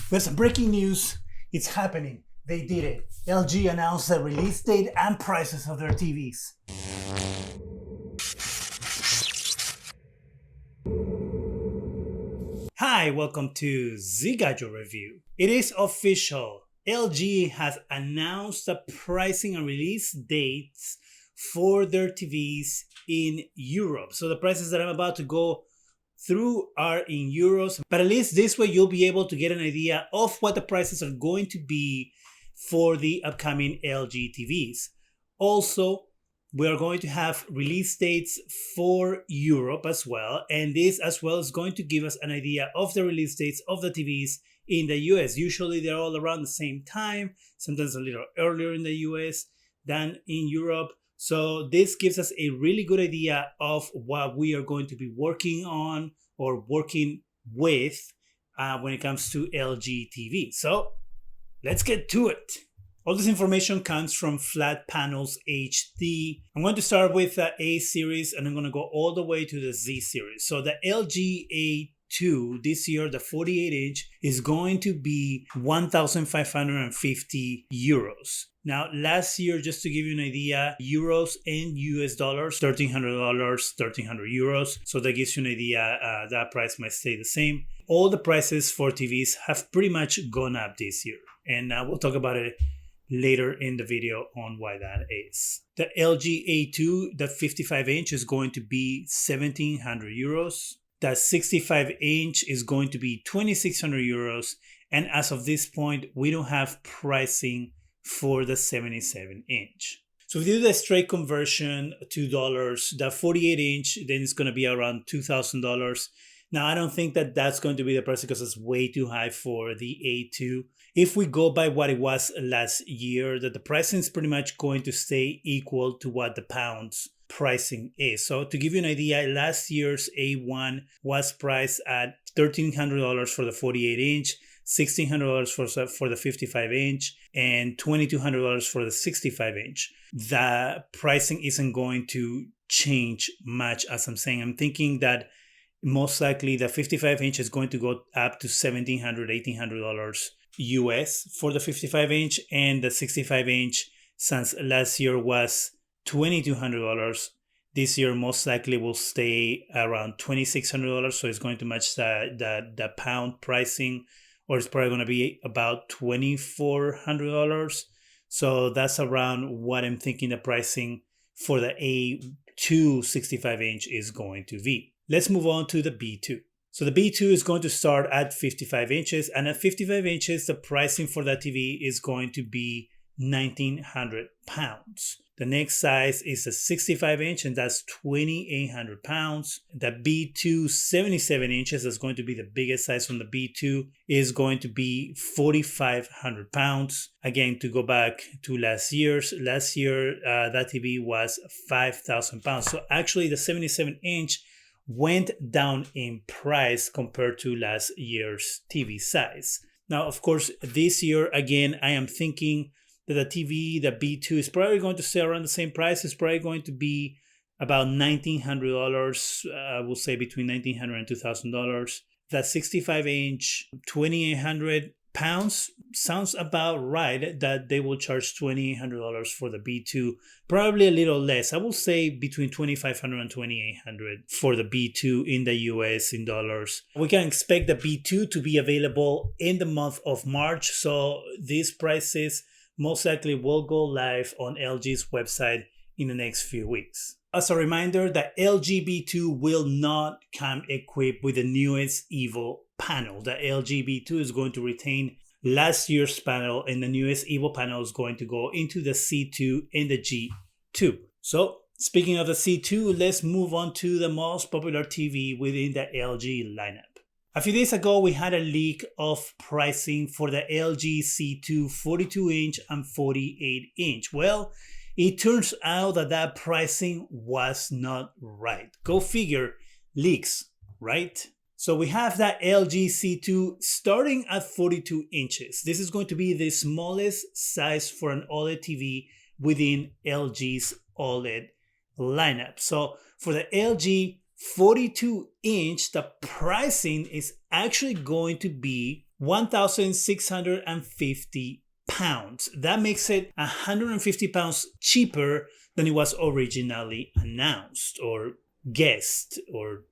There's some breaking news. It's happening. They did it. LG announced the release date and prices of their TVs. Hi, welcome to Zgadgetreview. It is official. LG has announced the pricing and release dates for their TVs in Europe. So the prices that I'm about to go through are in euros, but at least this way you'll be able to get an idea of what the prices are going to be for the upcoming LG TVs. Also, we are going to have release dates for Europe as well, and this as well is going to give us an idea of the release dates of the TVs in the US. Usually they're all around the same time, sometimes a little earlier in the US than in Europe. So this gives us a really good idea of what we are going to be working on or working with when it comes to LG TV. So let's get to it. All this information comes from Flat Panels HD. I'm going to start with the A series and I'm going to go all the way to the Z series. So the LG A2 this year, the 48-inch, is going to be 1,550 euros. Now, last year, just to give you an idea, euros and US dollars, $1,300, 1,300 euros. So that gives you an idea, that price might stay the same. All the prices for TVs have pretty much gone up this year. And we'll talk about it later in the video on why that is. The LG A2, the 55-inch, is going to be 1,700 euros. The 65-inch is going to be 2,600 euros. And as of this point, we don't have pricing for the 77-inch. So if we do the straight conversion to dollars, the 48-inch, then it's going to be around $2,000. Now, I don't think that that's going to be the price because it's way too high for the A2. If we go by what it was last year, that the pricing is pretty much going to stay equal to what the pounds pricing is. So to give you an idea, last year's A1 was priced at $1,300 for the 48-inch, $1,600 for the 55-inch, and $2,200 for the 65-inch. The pricing isn't going to change much, as I'm saying. I'm thinking that most likely the 55-inch is going to go up to $1,700, $1,800 US for the 55-inch, and the 65-inch, since last year was $2,200, this year most likely will stay around $2,600. So it's going to match the pound pricing, or it's probably going to be about $2,400. So that's around what I'm thinking the pricing for the A2 65-inch is going to be. Let's move on to the B2. So the B2 is going to start at 55 inches, and at 55 inches, the pricing for that TV is going to be 1,900 pounds. The next size is a 65-inch, and that's 2,800 pounds. The B2 77 inches is going to be the biggest size from the B2, is going to be 4,500 pounds. Again, to go back to last year, that TV was 5,000 pounds. So actually, the 77-inch went down in price compared to last year's TV size. Now, of course, this year, again, I am thinking that the TV, the B2, is probably going to stay around the same price. It's probably going to be about $1,900. I will say between $1,900 and $2,000. That 65-inch, 2,800 pounds sounds about right, that they will charge $2,800 for the B2. Probably a little less. I will say between $2,500 and $2,800 for the B2 in the US in dollars. We can expect the B2 to be available in the month of March. So these prices most likely will go live on LG's website in the next few weeks. As a reminder, the LG B2 will not come equipped with the newest EVO panel. The LG B2 is going to retain last year's panel, and the newest EVO panel is going to go into the C2 and the G2. So speaking of the C2, let's move on to the most popular TV within the LG lineup. A few days ago, we had a leak of pricing for the LG C2 42-inch and 48-inch. Well, it turns out that pricing was not right. Go figure, leaks, right? So we have that LG C2 starting at 42 inches. This is going to be the smallest size for an OLED TV within LG's OLED lineup. So for the LG 42-inch, the pricing is actually going to be 1,650 pounds. That makes it 150 pounds cheaper than it was originally announced or guessed or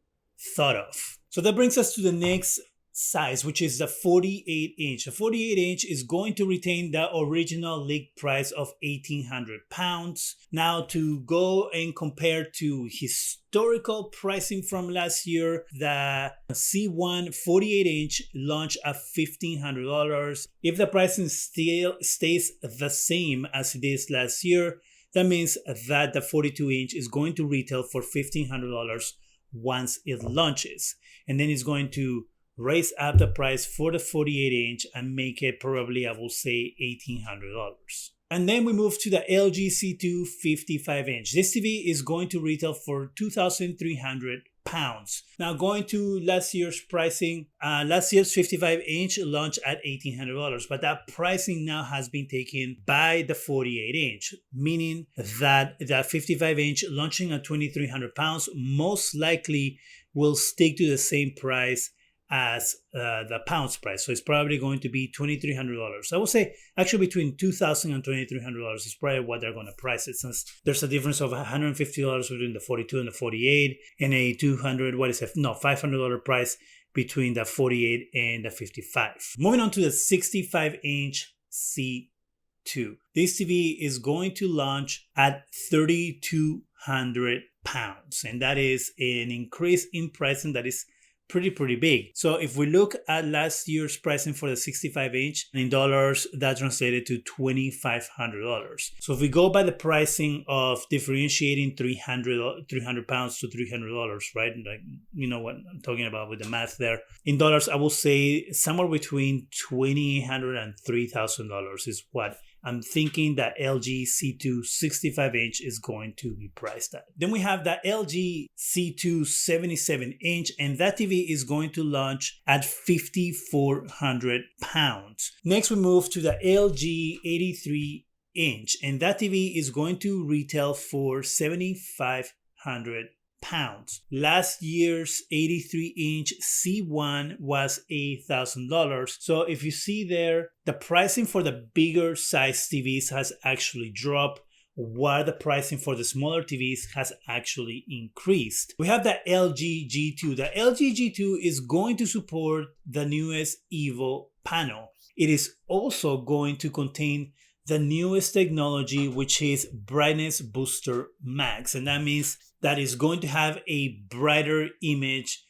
thought of. So that brings us to the next size, which is the 48 inch. The 48 inch is going to retain the original leaked price of 1,800 pounds. Now, to go and compare to historical pricing from last year, the C1 48 inch launched at $1,500. If the pricing still stays the same as it is last year, that means that the 42 inch is going to retail for $1,500 once it launches. And then it's going to raise up the price for the 48 inch and make it probably, I will say, $1,800. And then we move to the LG C2 55 inch. This TV is going to retail for 2,300 pounds. Now, going to last year's pricing, last year's 55 inch launched at $1,800, but that pricing now has been taken by the 48 inch, meaning that the 55 inch launching at 2,300 pounds most likely will stick to the same price as the pounds price. So it's probably going to be $2,300. I would say actually between $2,000 and $2,300 is probably what they're going to price it, since there's a difference of $150 between the 42 and the 48 and a $500 price between the 48 and the 55. Moving on to the 65 inch C2. This TV is going to launch at 3,200 pounds, and that is an increase in pricing that is pretty big. So if we look at last year's pricing for the 65 inch in dollars, that translated to $2,500. So if we go by the pricing of differentiating 300 pounds to $300, right? Like, you know what I'm talking about with the math there. In dollars, I will say somewhere between $2,800 and $3,000 is what I'm thinking that LG C2 65 inch is going to be priced at. Then we have the LG C2 77 inch, and that TV is going to launch at 5,400 pounds. Next, we move to the LG 83 inch, and that TV is going to retail for 7,500 pounds. Last year's 83 inch C1 was $8,000. So if you see there, the pricing for the bigger size TVs has actually dropped, while the pricing for the smaller TVs has actually increased. We have the LG G2. The LG G2 is going to support the newest EVO panel. It is also going to contain the newest technology, which is Brightness Booster Max, and that means that is going to have a brighter image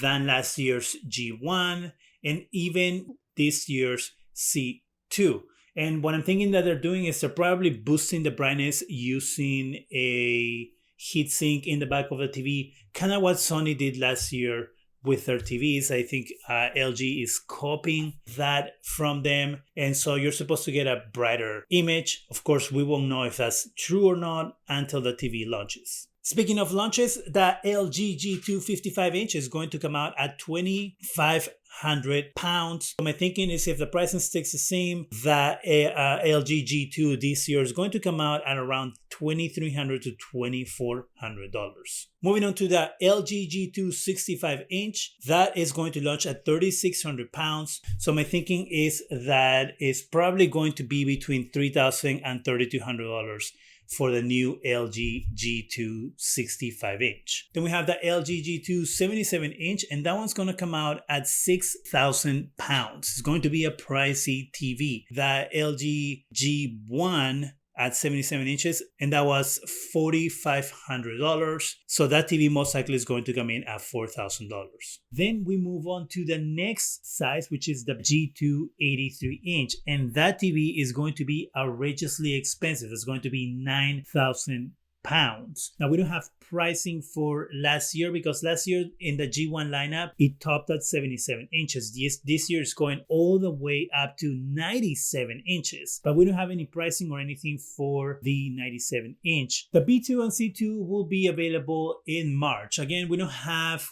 than last year's G1 and even this year's C2. And what I'm thinking that they're doing is they're probably boosting the brightness using a heatsink in the back of the TV, kind of what Sony did last year with their TVs. I think LG is copying that from them. And so you're supposed to get a brighter image. Of course, we won't know if that's true or not until the TV launches. Speaking of launches, the LG G2 55 inch is going to come out at 2,500 pounds. So my thinking is if the pricing sticks the same, the LG G2 this year is going to come out at around $2,300 to $2,400. Moving on to the LG G2 65 inch, that is going to launch at 3,600 pounds. So my thinking is that it's probably going to be between $3,000 and $3,200 for the new LG G2 65 inch. Then we have the LG G2 77 inch, and that one's going to come out at 6,000 pounds. It's going to be a pricey TV. The LG G1 at 77 inches, and that was $4,500. So that TV most likely is going to come in at $4,000. Then we move on to the next size, which is the G2 83 inch, and that TV is going to be outrageously expensive. It's going to be 9,000 pounds. Now we don't have pricing for last year because last year in the G1 lineup it topped at 77 inches. This year is going all the way up to 97 inches, but we don't have any pricing or anything for the 97 inch. The B2 and C2 will be available in March. Again, we don't have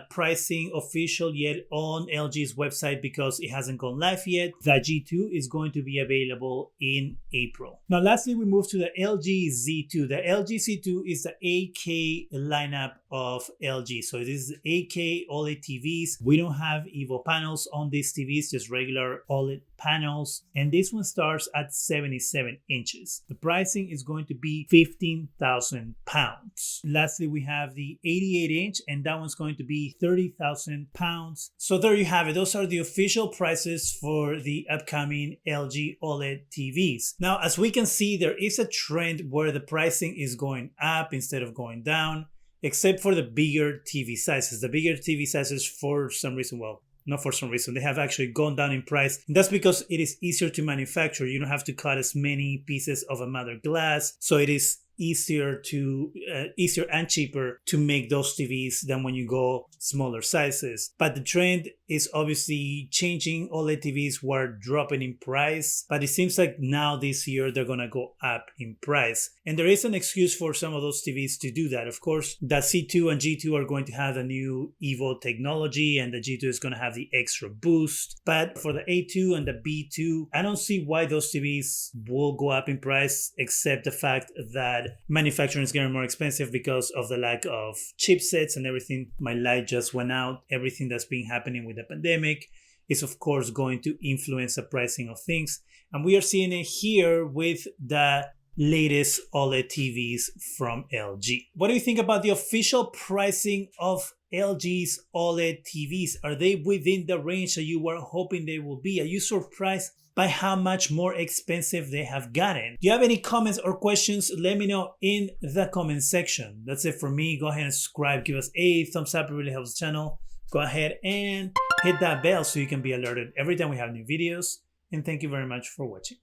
pricing official yet on LG's website because it hasn't gone live yet. The G2 is going to be available in April. Now lastly, we move to the LG Z2. The LG LG C2 is the 8K lineup of LG. So this is 8K OLED TVs. We don't have EVO panels on these TVs, just regular OLED panels. And this one starts at 77 inches. The pricing is going to be £15,000. Lastly, we have the 88 inch, and that one's going to be £30,000. So there you have it. Those are the official prices for the upcoming LG OLED TVs. Now, as we can see, there is a trend where the pricing is going up instead of going down, except for the bigger TV sizes. The bigger TV sizes, for some reason, well, not for some reason, they have actually gone down in price. And that's because it is easier to manufacture. You don't have to cut as many pieces of a mother glass, so it is easier and cheaper to make those TVs than when you go smaller sizes. But the trend is obviously changing. OLED TVs were dropping in price, but it seems like now this year they're gonna go up in price. And there is an excuse for some of those TVs to do that. Of course, the C2 and G2 are going to have the new EVO technology, and the G2 is gonna have the extra boost. But for the A2 and the B2, I don't see why those TVs will go up in price, except the fact that manufacturing is getting more expensive because of the lack of chipsets and everything. My light just went out. Everything that's been happening with the pandemic is of course going to influence the pricing of things. And we are seeing it here with the latest OLED TVs from LG. What do you think about the official pricing of LG's OLED TVs? Are they within the range that you were hoping they will be? Are you surprised by how much more expensive they have gotten? Do you have any comments or questions? Let me know in the comment section. That's it for me. Go ahead and subscribe. Give us a thumbs up. It really helps the channel. Go ahead and hit that bell so you can be alerted every time we have new videos. And thank you very much for watching.